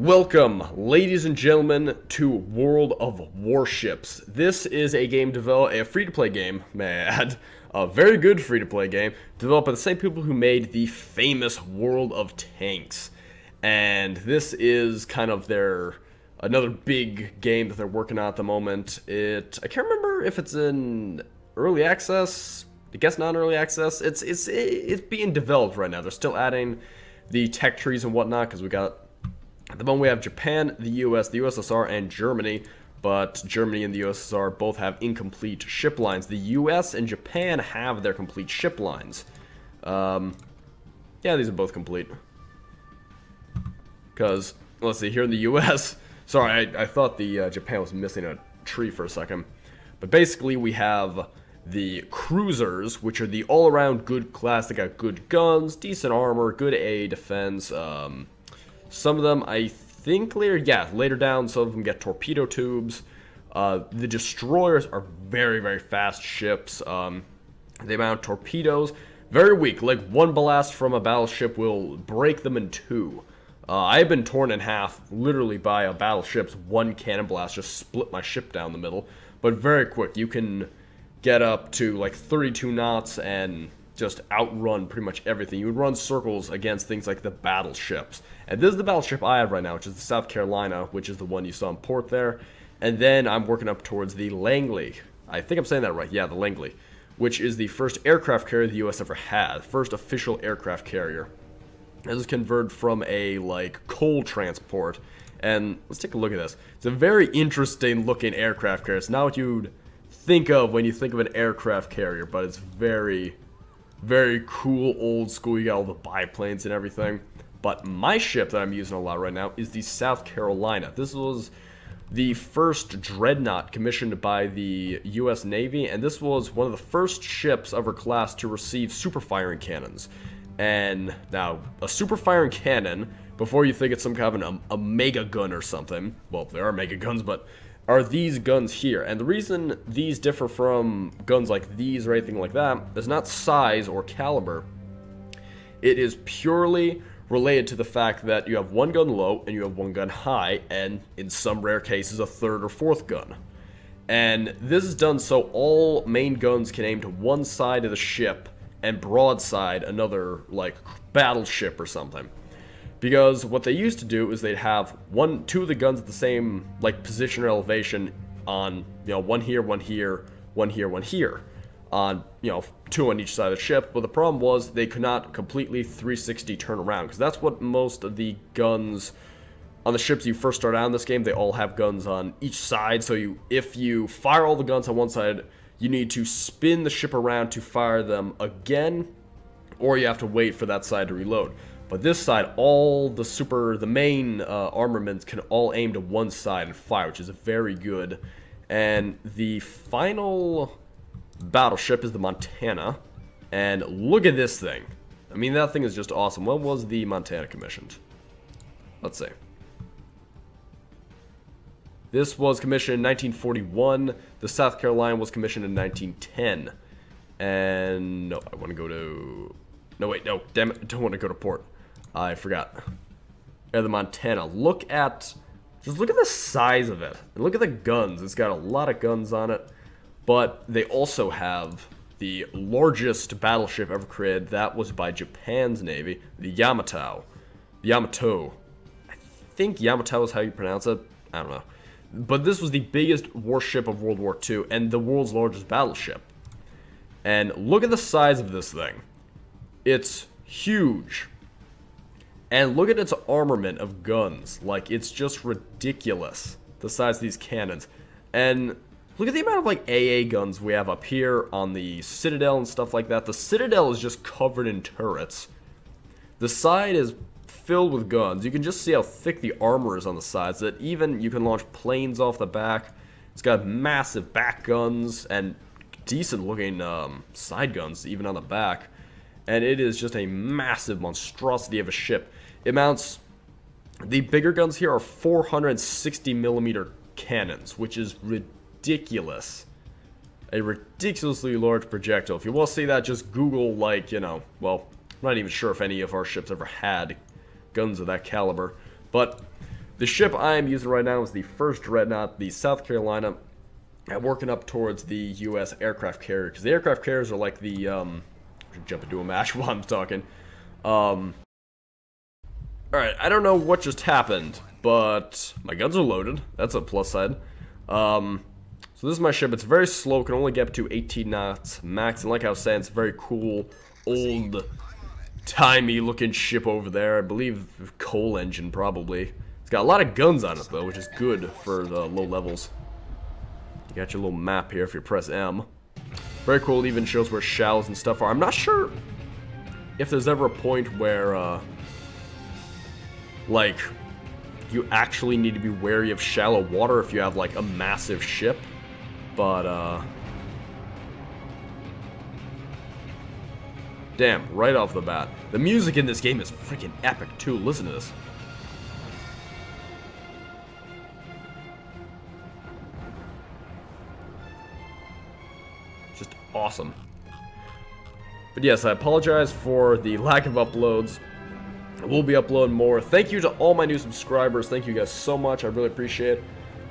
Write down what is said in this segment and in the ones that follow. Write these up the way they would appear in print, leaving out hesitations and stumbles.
Welcome, ladies and gentlemen, to World of Warships. This is a game a free-to-play game, may I add, a very good free-to-play game, developed by the same people who made the famous World of Tanks. And this is kind of another big game that they're working on at the moment. I can't remember if it's in early access, I guess not early access. It's being developed right now. They're still adding the tech trees and whatnot, because at the moment we have Japan, the US, the USSR, and Germany, but Germany and the USSR both have incomplete ship lines. The US and Japan have their complete ship lines. Yeah, these are both complete. Because, let's see, here in the US, sorry, I thought the Japan was missing a tree for a second. But basically we have the cruisers, which are the all-around good class. They got good guns, decent armor, good A defense, some of them, I think later down, some of them get torpedo tubes. The destroyers are very, very fast ships. They mount torpedoes. Very weak, like one blast from a battleship will break them in two. I've been torn in half, literally by a battleship's one cannon blast, just split my ship down the middle. But very quick, you can get up to like 32 knots and just outrun pretty much everything. You would run circles against things like the battleships. And this is the battleship I have right now, which is the South Carolina, which is the one you saw in port there. And then I'm working up towards the Langley. I think I'm saying that right. Yeah, the Langley, which is the first aircraft carrier the U.S. ever had. First official aircraft carrier. This is converted from a, coal transport. And let's take a look at this. It's a very interesting looking aircraft carrier. It's not what you'd think of when you think of an aircraft carrier, but it's very, very cool, old school. You got all the biplanes and everything. But my ship that I'm using a lot right now is the South Carolina. This was the first dreadnought commissioned by the U.S. Navy, and this was one of the first ships of her class to receive super firing cannons. And now, a super firing cannon, before you think it's some kind of a mega gun or something, well, there are mega guns, but are these guns here. And the reason these differ from guns like these or anything like that is not size or caliber. It is purely related to the fact that you have one gun low and you have one gun high, and in some rare cases a third or fourth gun. And this is done so all main guns can aim to one side of the ship and broadside another, like, battleship or something. Because what they used to do is they'd have two of the guns at the same, position or elevation on, one here, one here, one here, one here. On, two on each side of the ship. But the problem was they could not completely 360 turn around, because that's what most of the guns on the ships you first start out in this game, they all have guns on each side. So if you fire all the guns on one side, you need to spin the ship around to fire them again, or you have to wait for that side to reload. But this side, the main armaments can all aim to one side and fire, which is very good. And the final battleship is the Montana, and look at this thing. I mean, that thing is just awesome. When was the Montana commissioned? Let's see. This was commissioned in 1941. The South Carolina was commissioned in 1910. And no, I want to go to... No, wait, no, damn it, I don't want to go to port. I forgot. Yeah, the Montana. Just look at the size of it. And look at the guns. It's got a lot of guns on it. But they also have the largest battleship ever created. That was by Japan's Navy, the Yamato. I think Yamato is how you pronounce it. I don't know. But this was the biggest warship of World War II and the world's largest battleship. And look at the size of this thing. It's huge. And look at its armament of guns. It's just ridiculous, the size of these cannons. And look at the amount of, AA guns we have up here on the Citadel and stuff like that. The Citadel is just covered in turrets. The side is filled with guns. You can just see how thick the armor is on the sides, that even you can launch planes off the back. It's got massive back guns and decent looking side guns even on the back. And it is just a massive monstrosity of a ship. The bigger guns here are 460mm cannons, which is ridiculous. A ridiculously large projectile. If you want to see that, just Google, well, I'm not even sure if any of our ships ever had guns of that caliber. But The ship I am using right now is the first Dreadnought, the South Carolina. I'm working up towards the U.S. aircraft carrier, because the aircraft carriers are like the, jump into a match while I'm talking. Alright, I don't know what just happened, but my guns are loaded. That's a plus side. So this is my ship. It's very slow, can only get up to 18 knots max, and like I was saying, it's a very cool, old-timey looking ship over there. I believe coal engine, probably. It's got a lot of guns on it, though, which is good for the low levels. You got your little map here if you press M. Very cool, it even shows where shallows and stuff are. I'm not sure if there's ever a point where, like, you actually need to be wary of shallow water if you have, like, a massive ship. But, damn, right off the bat. The music in this game is freaking epic, too. Listen to this. Just awesome. But yes, I apologize for the lack of uploads. I will be uploading more. Thank you to all my new subscribers. Thank you guys so much. I really appreciate it.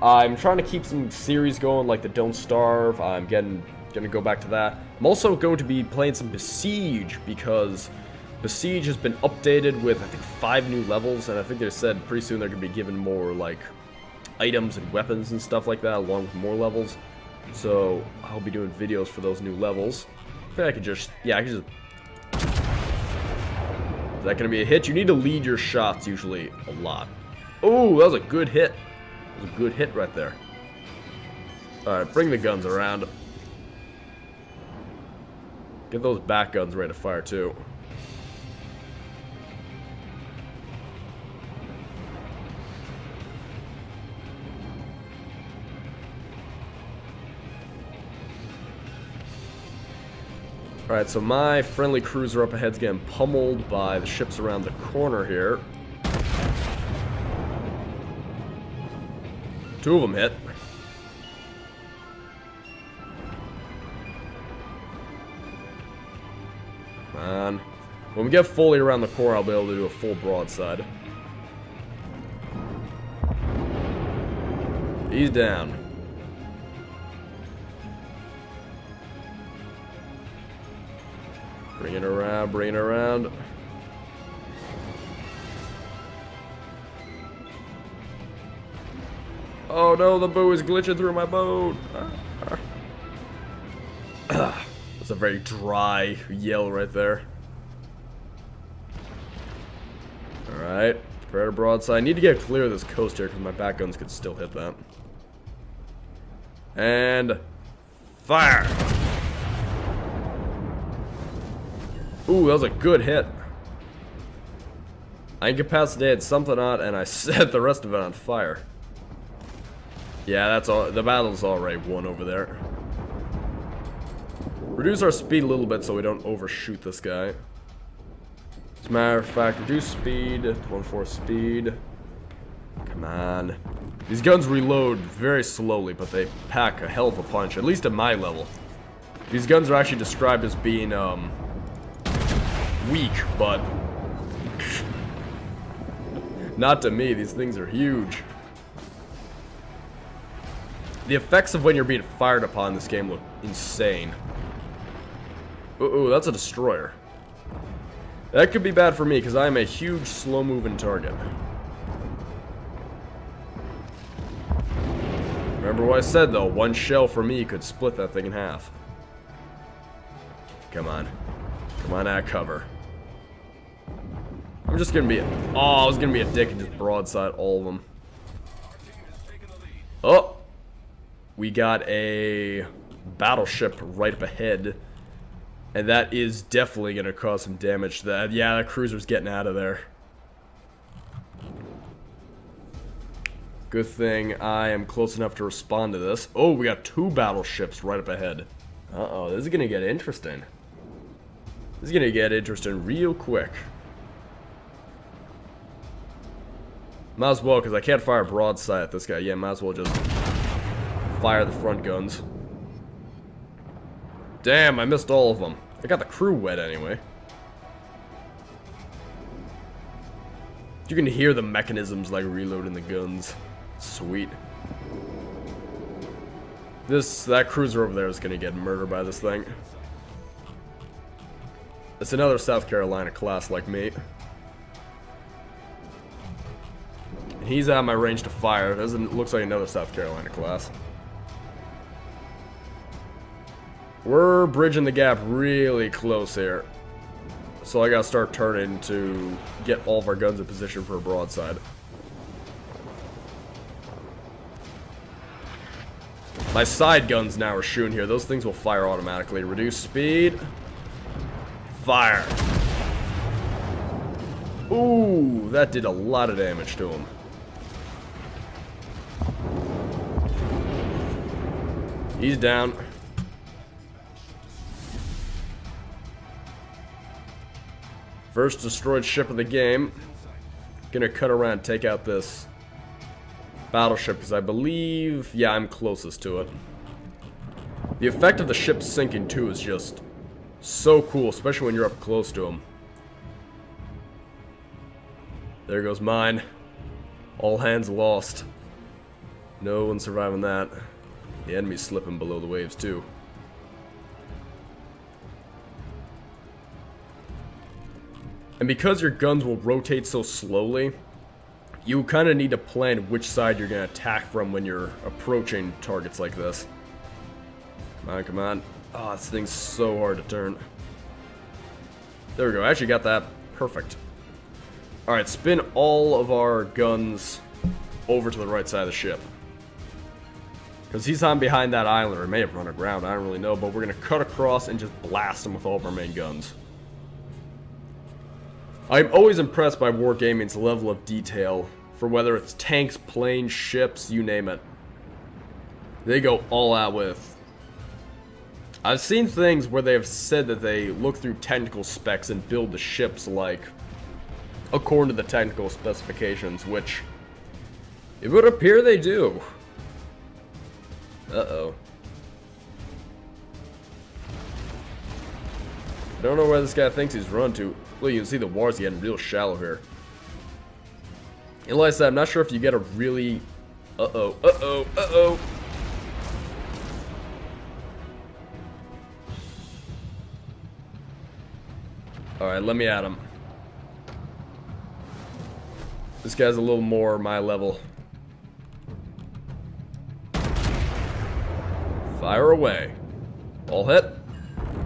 I'm trying to keep some series going, like the Don't Starve. I'm gonna go back to that. I'm also going to be playing some Besiege, because Besiege has been updated with, I think, 5 new levels, and I think they said pretty soon they're gonna be given more, like, items and weapons and stuff like that, along with more levels. So I'll be doing videos for those new levels. I think I could just, yeah, I could just. Is that gonna be a hit? You need to lead your shots usually a lot. Oh, that was a good hit. That was a good hit right there. Alright, bring the guns around. Get those back guns ready to fire too. Alright, so my friendly cruiser up ahead's getting pummeled by the ships around the corner here. 2 of them hit. Come on. When we get fully around the core, I'll be able to do a full broadside. He's down. Bring it around, bring it around. Oh no, the bow is glitching through my boat. That's a very dry yell right there. Alright, prepare to broadside. I need to get clear of this coast here because my back guns could still hit that. And fire! Ooh, that was a good hit. I incapacitated something on and I set the rest of it on fire. Yeah, that's all. The battle's already won over there. Reduce our speed a little bit so we don't overshoot this guy. As a matter of fact, reduce speed, 1/4 speed. Come on. These guns reload very slowly, but they pack a hell of a punch, at least at my level. These guns are actually described as being, weak, but not to me. These things are huge. The effects of when you're being fired upon in this game look insane. Ooh, that's a destroyer. That could be bad for me because I am a huge slow-moving target. Remember what I said though, 1 shell for me could split that thing in half. Come on. Come on, out of cover. I'm just gonna be I was gonna be a dick and just broadside all of them. Oh! We got a battleship right up ahead. And that is definitely gonna cause some damage to that. Yeah, that cruiser's getting out of there. Good thing I am close enough to respond to this. Oh, we got 2 battleships right up ahead. Uh-oh, this is gonna get interesting. This is gonna get interesting real quick. Might as well, because I can't fire broadside at this guy. Yeah, might as well just fire the front guns. Damn, I missed all of them. I got the crew wet anyway. You can hear the mechanisms like reloading the guns. Sweet. That cruiser over there is gonna get murdered by this thing. It's another South Carolina class like me. And he's out of my range to fire. Looks like another South Carolina class. We're bridging the gap really close here. So I gotta start turning to get all of our guns in position for a broadside. My side guns now are shooting here. Those things will fire automatically. Reduce speed. Fire. Ooh, that did a lot of damage to him. He's down. First destroyed ship of the game. Gonna cut around and take out this battleship because I believe, yeah, I'm closest to it. The effect of the ship sinking too is just so cool, especially when you're up close to them. There goes mine. All hands lost. No one surviving that. The enemy's slipping below the waves too. And because your guns will rotate so slowly, you kind of need to plan which side you're going to attack from when you're approaching targets like this. Come on, come on. Oh, this thing's so hard to turn. There we go. I actually got that perfect. Alright, spin all of our guns over to the right side of the ship. Because he's on behind that island, or he may have run aground, I don't really know, but we're going to cut across and just blast him with all of our main guns. I'm always impressed by Wargaming's level of detail for whether it's tanks, planes, ships, you name it. They go all out with. I've seen things where they have said that they look through technical specs and build the ships like according to the technical specifications, which it would appear they do. Uh-oh. I don't know where this guy thinks he's run to. Look, you can see the water's getting real shallow here. And like I said, I'm not sure if you get a really... Uh-oh, uh-oh, uh-oh. Alright, let me at him. This guy's a little more my level. Fire away. All hit?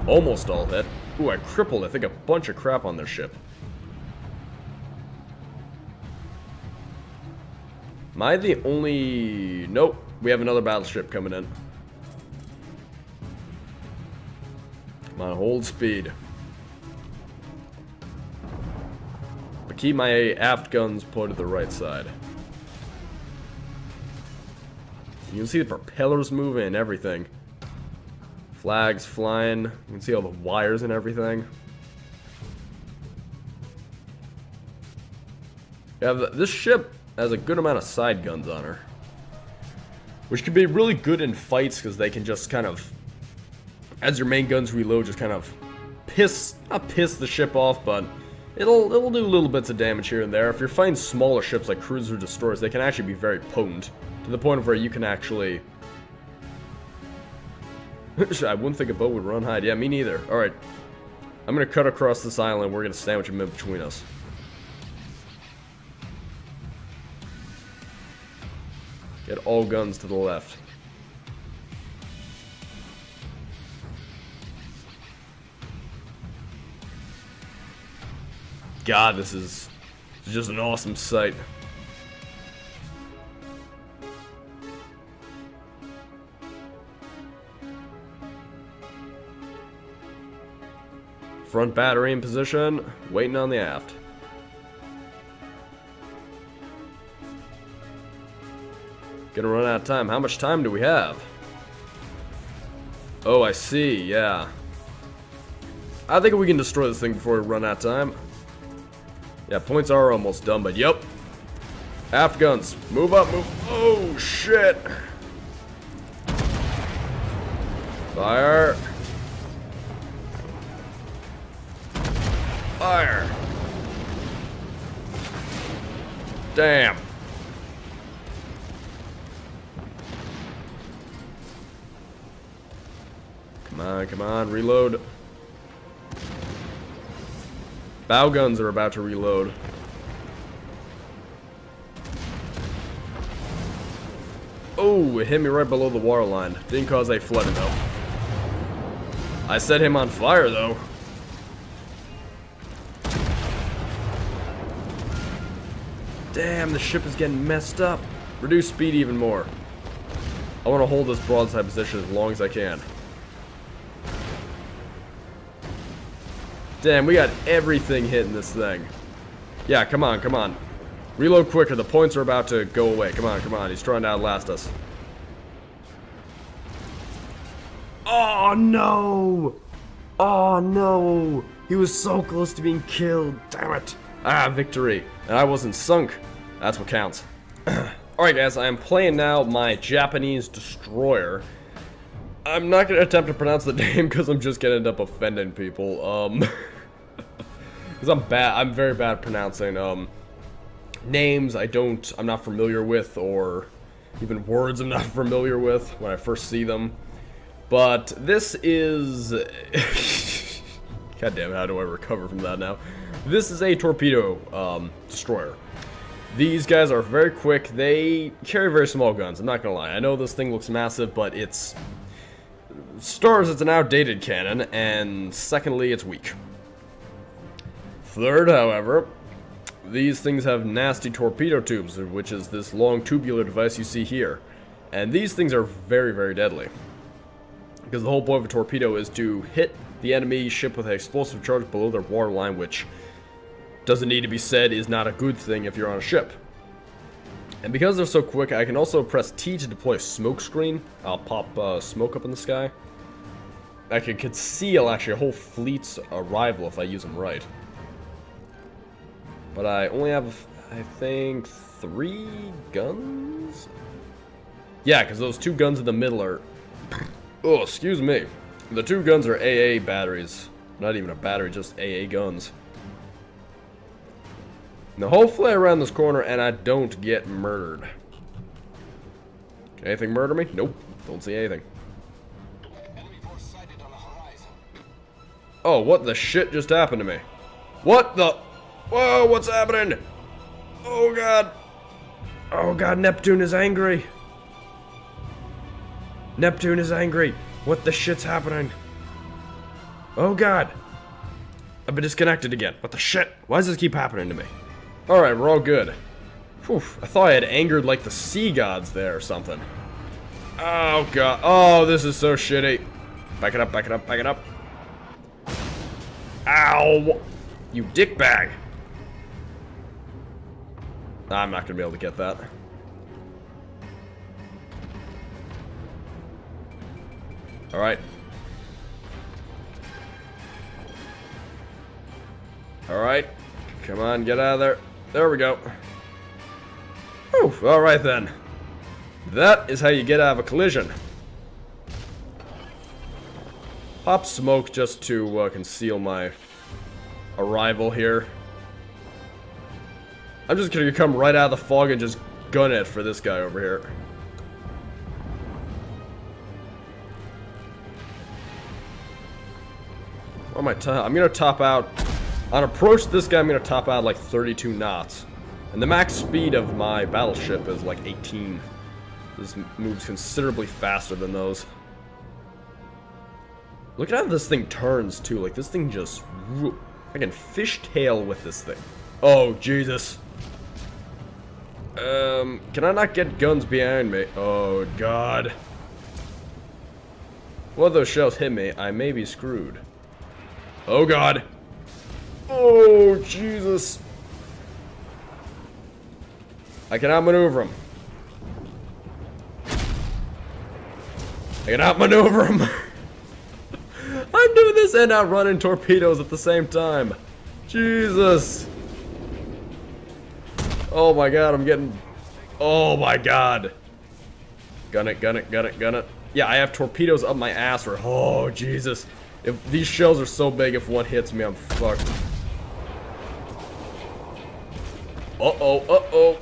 Almost all hit. Ooh, I crippled, I think, a bunch of crap on their ship. Am I the only... Nope. We have another battleship coming in. Come on, hold speed. But keep my aft guns pointed to the right side. You can see the propellers moving and everything. Flags flying. You can see all the wires and everything. Yeah, this ship has a good amount of side guns on her, which can be really good in fights because they can just kind of, as your main guns reload, just kind of not piss the ship off, but it'll do little bits of damage here and there. If you're fighting smaller ships like cruisers or destroyers, they can actually be very potent to the point of where you can actually. I wouldn't think a boat would run hide. Yeah, me neither. Alright. I'm going to cut across this island. We're going to sandwich them in between us. Get all guns to the left. God, this is just an awesome sight. Front battery in position, waiting on the aft. Gonna run out of time. How much time do we have? Oh, I see, yeah. I think we can destroy this thing before we run out of time. Yeah, points are almost done, but yep. Aft guns, move up, move. Oh, shit. Fire. Fire. Damn. Come on, reload. Bow guns are about to reload. Oh, it hit me right below the water line. Didn't cause a flooding though. I set him on fire though. Damn, the ship is getting messed up. Reduce speed even more. I want to hold this broadside position as long as I can. Damn, we got everything hitting this thing. Yeah, come on, come on. Reload quicker, the points are about to go away. Come on, come on, he's trying to outlast us. Oh no! Oh no! He was so close to being killed, damn it. Ah, victory. And I wasn't sunk. That's what counts. Alright guys, I am playing now my Japanese destroyer. I'm not going to attempt to pronounce the name because I'm just going to end up offending people. Because I'm very bad at pronouncing names I'm not familiar with, or even words I'm not familiar with when I first see them. But this is... God damn it, how do I recover from that now? This is a torpedo destroyer. These guys are very quick. They carry very small guns, I'm not gonna lie. I know this thing looks massive, but it's... Stars, it's an outdated cannon, and secondly, it's weak. Third, however, these things have nasty torpedo tubes, which is this long tubular device you see here. And these things are very, very deadly. Because the whole point of a torpedo is to hit the enemy ship with an explosive charge below their waterline, which doesn't need to be said is not a good thing if you're on a ship. And because they're so quick, I can also press T to deploy a smoke screen. I'll pop smoke up in the sky. I can conceal actually a whole fleet's arrival if I use them right. But I only have, I think, 3 guns? Yeah, because those 2 guns in the middle are... Oh, excuse me. The 2 guns are AA batteries. Not even a battery, just AA guns. Now hopefully I round this corner and I don't get murdered. Can anything murder me? Nope. Don't see anything. Oh, what the shit just happened to me? What the... Whoa, what's happening? Oh god. Oh god, Neptune is angry. Neptune is angry. What the shit's happening? Oh god. I've been disconnected again. What the shit? Why does this keep happening to me? Alright, we're all good. Whew, I thought I had angered like the sea gods there or something. Oh god. Oh, this is so shitty. Back it up, back it up, back it up. Ow! You dickbag. I'm not gonna be able to get that. Alright. Alright. Come on, get out of there. There we go. Whew, alright then. That is how you get out of a collision. Pop smoke just to conceal my arrival here. I'm just gonna come right out of the fog and just gun it for this guy over here. What am I I'm gonna top out. On approach to this guy, I'm gonna top out like 32 knots. And the max speed of my battleship is like 18. This moves considerably faster than those. Look at how this thing turns too. Like this thing just... I can fishtail with this thing. Oh, Jesus. Can I not get guns behind me? Oh, God. One of those shells hit me. I may be screwed. Oh, God. Oh, Jesus. I can outmaneuver him. I can outmaneuver him. I'm doing this and outrunning torpedoes at the same time. Jesus. Oh my god, I'm getting... Oh my god. Gun it, gun it, gun it, gun it. Yeah, I have torpedoes up my ass. Or oh, Jesus. If these shells are so big, if one hits me, I'm fucked. Uh-oh, uh-oh.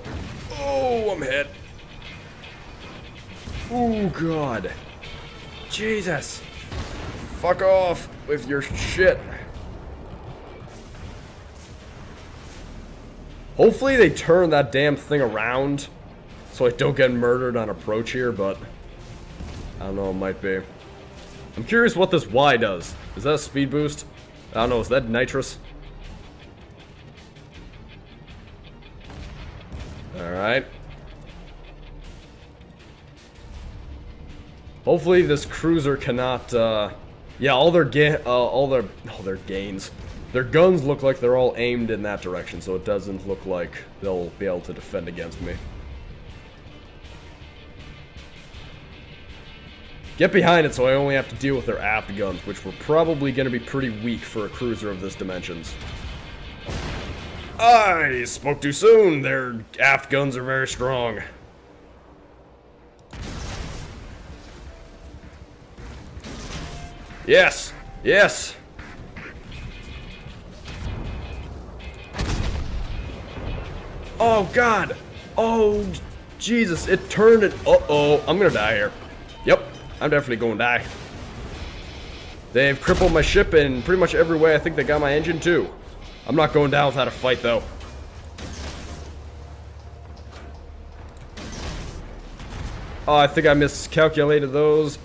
Oh, I'm hit. Oh, God. Jesus. Fuck off with your shit. Hopefully they turn that damn thing around so I don't get murdered on approach here, but I don't know, it might be. I'm curious what this Y does. Is that a speed boost? I don't know, is that nitrous? Alright. Hopefully this cruiser cannot, yeah, all their gains. Their guns look like they're all aimed in that direction, so it doesn't look like they'll be able to defend against me. Get behind it so I only have to deal with their aft guns, which were probably going to be pretty weak for a cruiser of this dimensions. I spoke too soon. Their aft guns are very strong. Yes! Yes! Oh, God! Oh, Jesus, it turned it. Uh-oh, I'm gonna die here. Yep, I'm definitely gonna die. They've crippled my ship in pretty much every way. I think they got my engine, too. I'm not going down without a fight, though. Oh, I think I miscalculated those.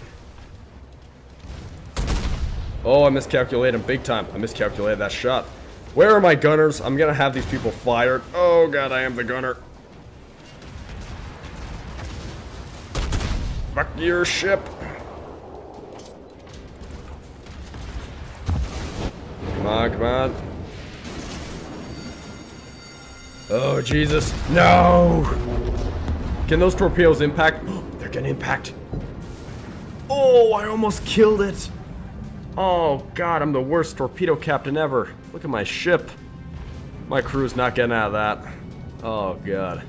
Oh, I miscalculated them big time. I miscalculated that shot. Where are my gunners? I'm gonna have these people fired. Oh, God, I am the gunner. Fuck your ship. Come on, come on. Oh, Jesus. No! Can those torpedoes impact? They're gonna impact. Oh, I almost killed it. Oh, God, I'm the worst torpedo captain ever. Look at my ship. My crew's not getting out of that. Oh, God.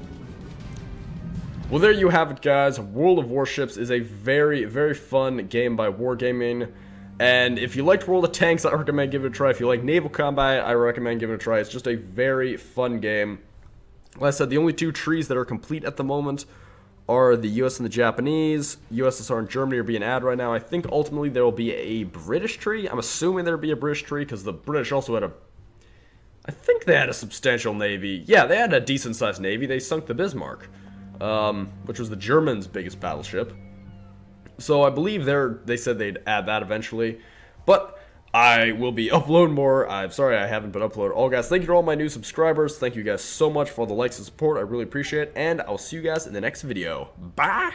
Well, there you have it, guys. World of Warships is a very, very fun game by Wargaming. And if you liked World of Tanks, I recommend giving it a try. If you like naval combat, I recommend giving it a try. It's just a very fun game. Like I said, the only two trees that are complete at the moment are the US and the Japanese. USSR and Germany are being added right now. I think ultimately there will be a British tree. I'm assuming there will be a British tree because the British also had a... I think they had a substantial navy. Yeah, they had a decent-sized navy. They sunk the Bismarck, which was the Germans' biggest battleship. So I believe they said they'd add that eventually. But I will be uploading more. I'm sorry I haven't been uploading all, guys. Thank you to all my new subscribers. Thank you guys so much for all the likes and support. I really appreciate it. And I'll see you guys in the next video. Bye!